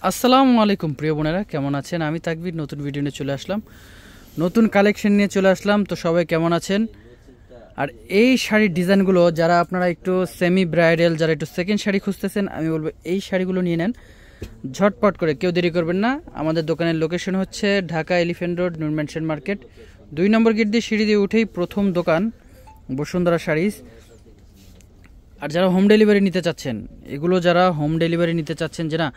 আসসালামু আলাইকুম প্রিয় বোনেরা, কেমন আছেন? আমি তাকবীর নতুন ভিডিও নিয়ে চলে আসলাম, নতুন কালেকশন নিয়ে চলে আসলাম। তো সবাই কেমন আছেন? আর এই শাড়ির ডিজাইনগুলো যারা আপনারা একটু সেমি ব্রাইডাল, যারা একটু সেকেন্ড শাড়ি খুঁজতেছেন, আমি বলবো এই শাড়িগুলো নিয়ে নেন ঝটপট করে, কেউ দেরি করবেন না। আমাদের দোকানের লোকেশন হচ্ছে ঢাকা এলিফ্যান্ট রোড, নূর ম্যানশন মার্কেট, 2 নম্বর গেট দিয়ে সিঁড়ি দিয়ে উঠেই প্রথম দোকান বসুন্ধরা শাড়িজ। আর যারা হোম ডেলিভারি নিতে চাচ্ছেন, এগুলো যারা হোম ডেলিভারি নিতে চাচ্ছেন, যে না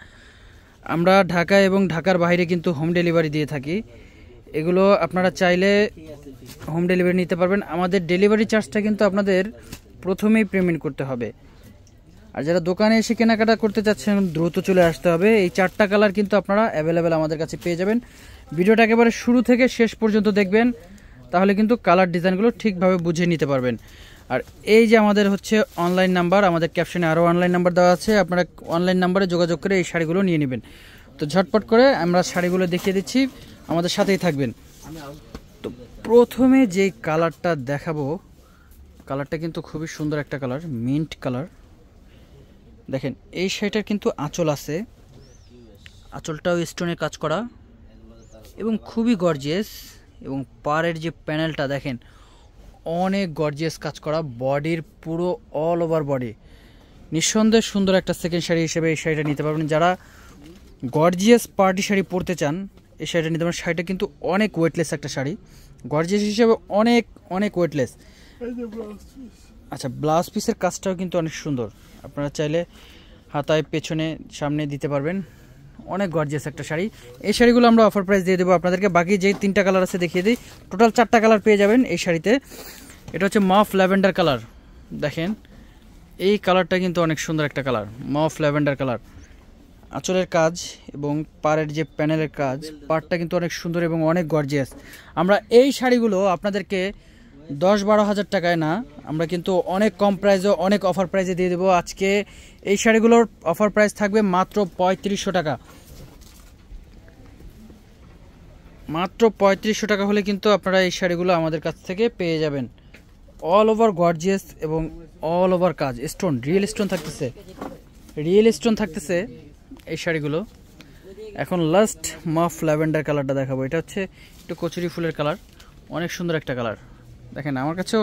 আমরা ঢাকা এবং ঢাকার বাইরে কিন্তু হোম ডেলিভারি দিয়ে থাকি, এগুলো আপনারা চাইলে হোম ডেলিভারি নিতে পারবেন। আমাদের ডেলিভারি চার্জটা কিন্তু আপনাদের প্রথমেই পেমেন্ট করতে হবে। আর যারা দোকানে এসে কেনাকাটা করতে চাচ্ছেন, দ্রুত চলে আসতে হবে। এই 4টা কালার কিন্তু আপনারা অ্যাভেলেবেল আমাদের কাছে পেয়ে যাবেন। ভিডিওটা একেবারে শুরু থেকে শেষ পর্যন্ত দেখবেন, তাহলে কিন্তু কালার ডিজাইনগুলো ঠিকভাবে বুঝে নিতে পারবেন। আর এই যে আমাদের হচ্ছে অনলাইন নাম্বার, আমাদের ক্যাপশনে আরও অনলাইন নাম্বার দেওয়া আছে, আপনারা অনলাইন নাম্বারে যোগাযোগ করে এই শাড়িগুলো নিয়ে নেবেন। তো ঝটপট করে আমরা শাড়িগুলো দেখিয়ে দিচ্ছি, আমাদের সাথেই থাকবেন। তো প্রথমে যে কালারটা দেখাবো, কালারটা কিন্তু খুবই সুন্দর একটা কালার, মিন্ট কালার। দেখেন এই শাড়িটার কিন্তু আঁচল আছে, আঁচলটাও স্টোনের কাজ করা এবং খুবই গর্জিয়াস। এবং পাড়ের যে প্যানেলটা দেখেন, অনেক গর্জিয়াস কাজ করা, বডির পুরো অল ওভার বডি। নিঃসন্দেহে সুন্দর একটা সেকেন্ড শাড়ি হিসেবে এই শাড়িটা নিতে পারবেন। যারা গর্জিয়াস পার্টি শাড়ি পরতে চান, এই শাড়িটা নিতে পারেন। শাড়িটা কিন্তু অনেক ওয়েটলেস একটা শাড়ি, গর্জিয়াস হিসেবে অনেক অনেক ওয়েটলেস। আচ্ছা, ব্লাউজ পিসের কাজটাও কিন্তু অনেক সুন্দর, আপনারা চাইলে হাতায় পেছনে সামনে দিতে পারবেন। অনেক গর্জিয়াস একটা শাড়ি। এই শাড়িগুলো আমরা অফার প্রাইস দিয়ে দেবো আপনাদেরকে। বাকি যে 3টা কালার আছে দেখিয়ে দিই, টোটাল 4টা কালার পেয়ে যাবেন এই শাড়িতে। এটা হচ্ছে মফ ল্যাভেন্ডার কালার। দেখেন এই কালারটা কিন্তু অনেক সুন্দর একটা কালার, মফ ল্যাভেন্ডার কালার। আঁচলের কাজ এবং পাড়ের যে প্যানেলের কাজ, পাড়টা কিন্তু অনেক সুন্দর এবং অনেক গর্জিয়াস। আমরা এই শাড়িগুলো আপনাদেরকে 10-12 হাজার টাকায় না, আমরা কিন্তু অনেক কম প্রাইসে, অনেক অফার প্রাইসে দিয়ে দেবো। আজকে এই শাড়িগুলোর অফার প্রাইস থাকবে মাত্র 3500 টাকা। মাত্র 3500 টাকা হলে কিন্তু আপনারা এই শাড়িগুলো আমাদের কাছ থেকে পেয়ে যাবেন। অল ওভার গর্জিয়াস এবং অল ওভার কাজ, স্টোন, রিয়েল স্টোন থাকতেছে, রিয়েল স্টোন থাকতেছে এই শাড়িগুলো। এখন লাস্ট মফ ল্যাভেন্ডার কালারটা দেখাবো। এটা হচ্ছে একটু কচুরি ফুলের কালার, অনেক সুন্দর একটা কালার। দেখেন আমার কাছেও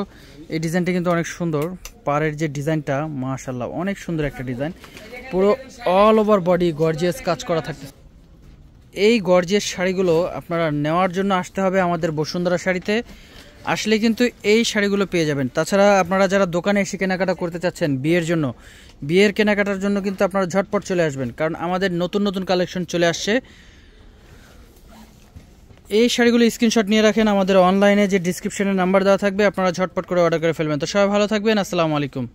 এই ডিজাইনটা কিন্তু অনেক সুন্দর। পাড়ের যে ডিজাইনটা মাশাআল্লাহ অনেক সুন্দর একটা ডিজাইন, পুরো অল ওভার বডি গর্জিয়াস কাজ করা থাকে। এই গর্জিয়াস শাড়িগুলো আপনারা নেওয়ার জন্য আসতে হবে আমাদের বসুন্ধরা শাড়িতে, আসলে কিন্তু এই শাড়িগুলো পেয়ে যাবেন। তাছাড়া আপনারা যারা দোকানে এসে কেনাকাটা করতে চাচ্ছেন বিয়ের জন্য, বিয়ের কেনাকাটার জন্য কিন্তু আপনারা ঝটপট চলে আসবেন, কারণ আমাদের নতুন নতুন কালেকশন চলে আসছে। এই শাড়িগুলো স্ক্রিনশট নিয়ে রাখেন, আমাদের অনলাইনে যে ডিসক্রিপশনে নাম্বার দেওয়া থাকবে, আপনারা ঝটপট করে অর্ডার করে ফেলবেন। তো সবাই ভালো থাকবেন, আসসালামু আলাইকুম।